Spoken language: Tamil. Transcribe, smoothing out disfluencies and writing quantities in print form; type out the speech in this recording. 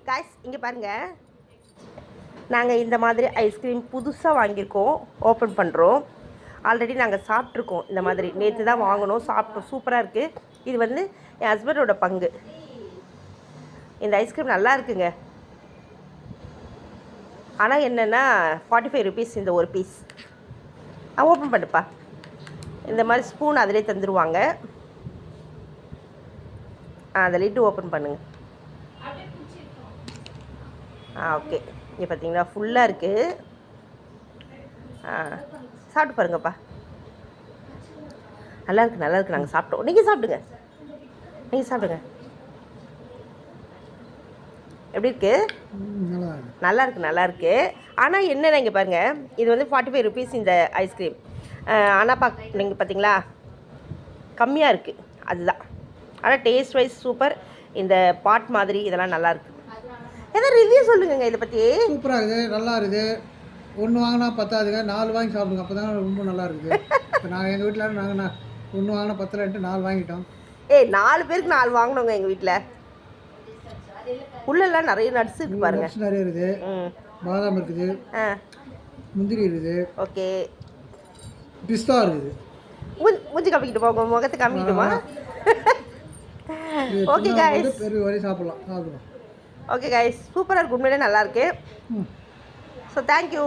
காய்ஸ் இங்கே பாருங்கள், நாங்கள் இந்த மாதிரி ஐஸ்கிரீம் புதுசாக வாங்கியிருக்கோம், ஓப்பன் பண்ணுறோம். ஆல்ரெடி நாங்கள் சாப்பிட்ருக்கோம் இந்த மாதிரி. நேற்று தான் வாங்கினோம், சாப்பிட்டோம், சூப்பராக இருக்குது. இது வந்து என் ஹஸ்பண்டோட பங்கு. இந்த ஐஸ்கிரீம் நல்லா இருக்குங்க. ஆனால் என்னென்னா 45 ருபீஸ் இந்த ஒரு பீஸ். ஓப்பன் பண்ணுப்பா. இந்த மாதிரி ஸ்பூன் அதிலே தந்துடுவாங்க. அதை லிட்டு ஓப்பன் பண்ணுங்கள். ஓகே. இங்கே பார்த்தீங்களா ஃபுல்லாக இருக்குது. சாப்பிட்டு பாருங்கப்பா. நல்லாயிருக்கு, நல்லாயிருக்கு. நாங்கள் சாப்பிட்டோம். நீங்கள் சாப்பிடுங்க, நீங்கள் சாப்பிடுங்க. எப்படி இருக்குது? நல்லாயிருக்கு. ஆனால் என்னென்ன இங்கே பாருங்கள், இது வந்து 45 ருபீஸ் இந்த ஐஸ்கிரீம். ஆனால் நீங்கள் பார்த்தீங்களா கம்மியாக இருக்குது, அதுதான். ஆனால் டேஸ்ட் வைஸ் சூப்பர். இந்த பாட் மாதிரி இதெல்லாம் நல்லாயிருக்கு. ஏதாவது ரிவ்யூ சொல்லுங்க இதை பற்றி. சூப்பராக இருக்குது, நல்லா இருக்குது. ஒன்று வாங்கினா பத்தாதுங்க, 4 வாங்கி சாப்பிடுங்க, அப்போ தான் ரொம்ப நல்லா இருக்குது. இப்போ நாங்கள் எங்கள் வீட்டில் நாங்கள் ஒன்று வாங்கினா பத்தலைன்ட்டு 4 வாங்கிட்டோம். 4 பேருக்கு 4 வாங்கினோங்க எங்கள் வீட்டில். உள்ளெல்லாம் நிறைய நட்ஸ் இருக்குது பாருங்க. நட்ஸ் நிறைய இருக்குது. பாதாம் இருக்குது, முந்திரி இருக்குது, ஓகே, பிஸ்தா இருக்குது. மூஞ்சி காமிக்கிட்டு போங்க, முகத்தை காமிக்கிட்டுமா? ஓகே கைஸ், பெரிய வரை சாப்பிடலாம். ஓகே கைஸ், சூப்பராக இருக்கு, உண்மையிலே நல்லாயிருக்கு. So thank you.